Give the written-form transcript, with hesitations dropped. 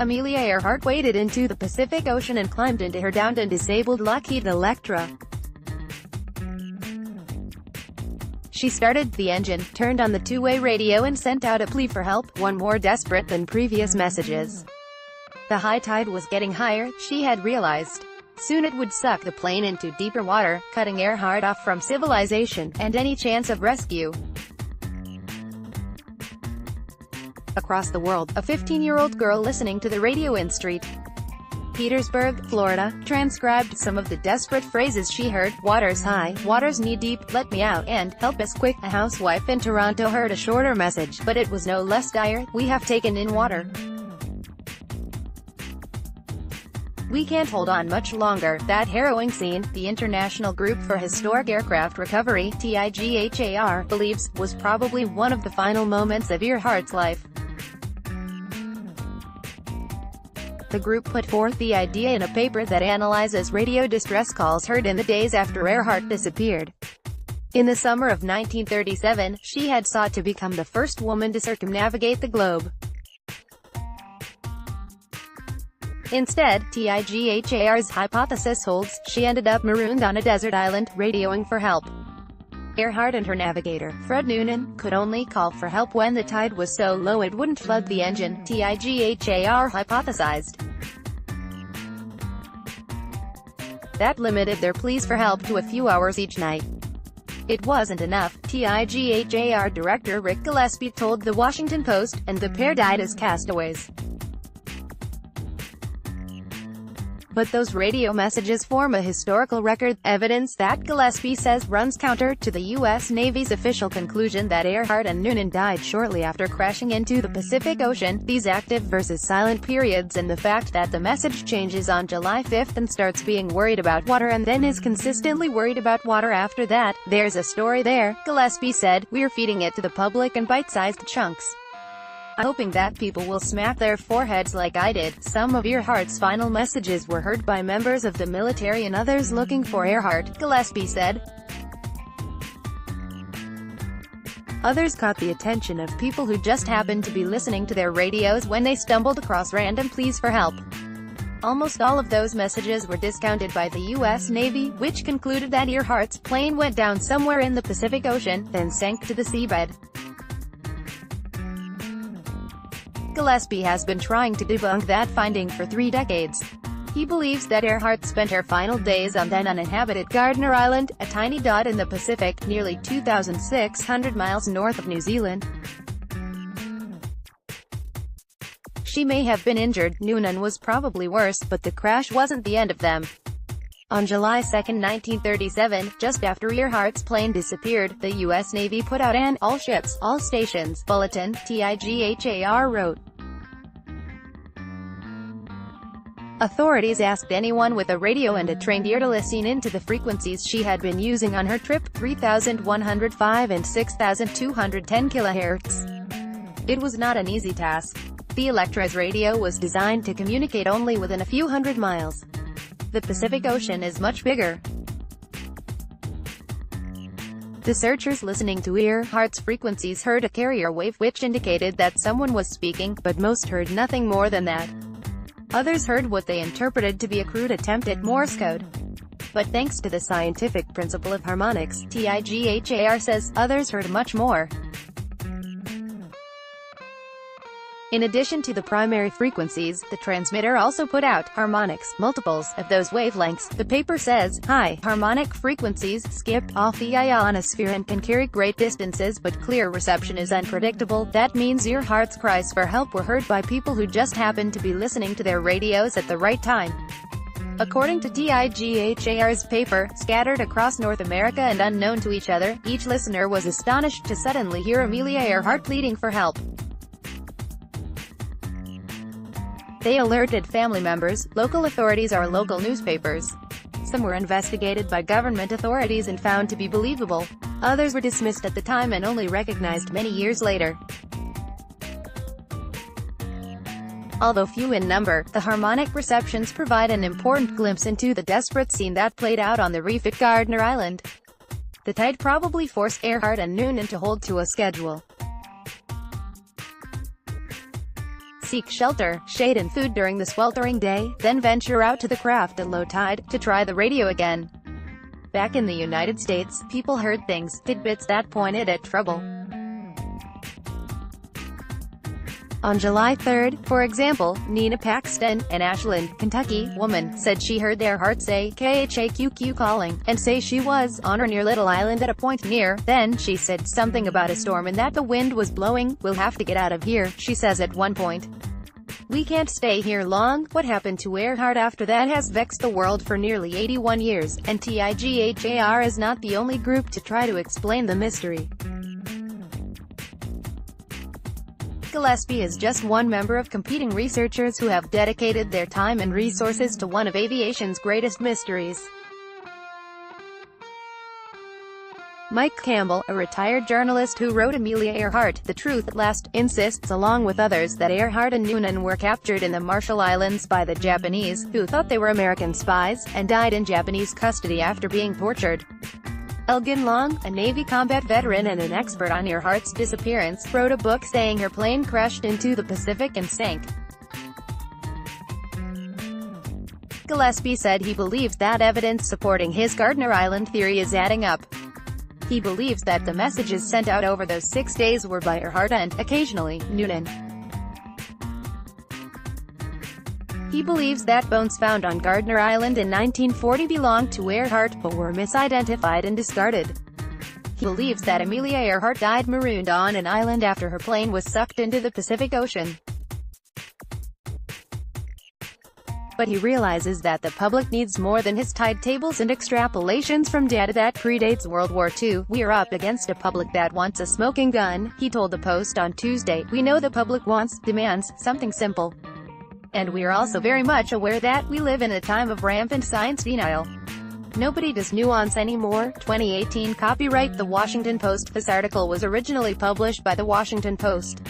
Amelia Earhart waded into the Pacific Ocean and climbed into her downed and disabled Lockheed Electra. She started the engine, turned on the two-way radio and sent out a plea for help, one more desperate than previous messages. The high tide was getting higher, she had realized. Soon it would suck the plane into deeper water, cutting Earhart off from civilization, and any chance of rescue. Across the world, a 15-year-old girl listening to the radio in Petersburg, Florida, transcribed some of the desperate phrases she heard: "Water's high, water's knee-deep, let me out," and "Help us quick." A housewife in Toronto heard a shorter message, but it was no less dire: "We have taken in water. We can't hold on much longer." That harrowing scene, the International Group for Historic Aircraft Recovery (TIGHAR) believes, was probably one of the final moments of Earhart's life. The group put forth the idea in a paper that analyzes radio distress calls heard in the days after Earhart disappeared. In the summer of 1937, she had sought to become the first woman to circumnavigate the globe. Instead, TIGHAR's hypothesis holds, she ended up marooned on a desert island, radioing for help. Earhart and her navigator, Fred Noonan, could only call for help when the tide was so low it wouldn't flood the engine, TIGHAR hypothesized. That limited their pleas for help to a few hours each night. It wasn't enough, TIGHAR director Rick Gillespie told The Washington Post, and the pair died as castaways. But those radio messages form a historical record, evidence that Gillespie says runs counter to the U.S. Navy's official conclusion that Earhart and Noonan died shortly after crashing into the Pacific Ocean. These active versus silent periods, and the fact that the message changes on July 5th and starts being worried about water and then is consistently worried about water after that. There's a story there, Gillespie said. We're feeding it to the public in bite-sized chunks. I'm hoping that people will smack their foreheads like I did. Some of Earhart's final messages were heard by members of the military and others looking for Earhart, Gillespie said. Others caught the attention of people who just happened to be listening to their radios when they stumbled across random pleas for help. Almost all of those messages were discounted by the U.S. Navy, which concluded that Earhart's plane went down somewhere in the Pacific Ocean, then sank to the seabed. Gillespie has been trying to debunk that finding for 3 decades. He believes that Earhart spent her final days on then uninhabited Gardner Island, a tiny dot in the Pacific, nearly 2,600 miles north of New Zealand. She may have been injured. Noonan was probably worse, but the crash wasn't the end of them. On July 2, 1937, just after Earhart's plane disappeared, the U.S. Navy put out an "all ships, all stations" bulletin, TIGHAR wrote. Authorities asked anyone with a radio and a trained ear to listen into the frequencies she had been using on her trip, 3,105 and 6,210 kHz. It was not an easy task. The Electra's radio was designed to communicate only within a few hundred miles. The Pacific Ocean is much bigger. The searchers listening to Earhart's frequencies heard a carrier wave which indicated that someone was speaking, but most heard nothing more than that. Others heard what they interpreted to be a crude attempt at Morse code. But thanks to the scientific principle of harmonics, TIGHAR says, others heard much more. In addition to the primary frequencies, the transmitter also put out harmonics, multiples of those wavelengths. The paper says, high harmonic frequencies skip off the ionosphere and can carry great distances, but clear reception is unpredictable. That means Earhart's cries for help were heard by people who just happened to be listening to their radios at the right time. According to TIGHAR's paper, scattered across North America and unknown to each other, each listener was astonished to suddenly hear Amelia Earhart pleading for help. They alerted family members, local authorities or local newspapers. Some were investigated by government authorities and found to be believable. Others were dismissed at the time and only recognized many years later. Although few in number, the harmonic receptions provide an important glimpse into the desperate scene that played out on the reef at Gardner Island. The tide probably forced Earhart and Noonan to hold to a schedule. seek shelter, shade and food during the sweltering day, then venture out to the craft at low tide, to try the radio again. Back in the United States, people heard things, tidbits that pointed at trouble. On July 3, for example, Nina Paxton, an Ashland, Kentucky, woman, said she heard Earhart say, "KHAQQ calling," and say she was on or near Little Island at a point near. Then she said something about a storm and that the wind was blowing. "We'll have to get out of here," she says at one point. "We can't stay here long." What happened to Earhart after that has vexed the world for nearly 81 years, and TIGHAR is not the only group to try to explain the mystery. Gillespie is just one member of competing researchers who have dedicated their time and resources to one of aviation's greatest mysteries. Mike Campbell, a retired journalist who wrote Amelia Earhart, The Truth at Last, insists along with others that Earhart and Noonan were captured in the Marshall Islands by the Japanese, who thought they were American spies, and died in Japanese custody after being tortured. Elgin Long, a Navy combat veteran and an expert on Earhart's disappearance, wrote a book saying her plane crashed into the Pacific and sank. Gillespie said he believes that evidence supporting his Gardner Island theory is adding up. He believes that the messages sent out over those 6 days were by Earhart and, occasionally, Noonan. He believes that bones found on Gardner Island in 1940 belonged to Earhart, but were misidentified and discarded. He believes that Amelia Earhart died marooned on an island after her plane was sucked into the Pacific Ocean. But he realizes that the public needs more than his tide tables and extrapolations from data that predates World War II. "We are up against a public that wants a smoking gun," he told the Post on Tuesday. "We know the public demands, something simple. And we are also very much aware that we live in a time of rampant science denial. Nobody does nuance anymore." 2018 Copyright The Washington Post. This article was originally published by The Washington Post.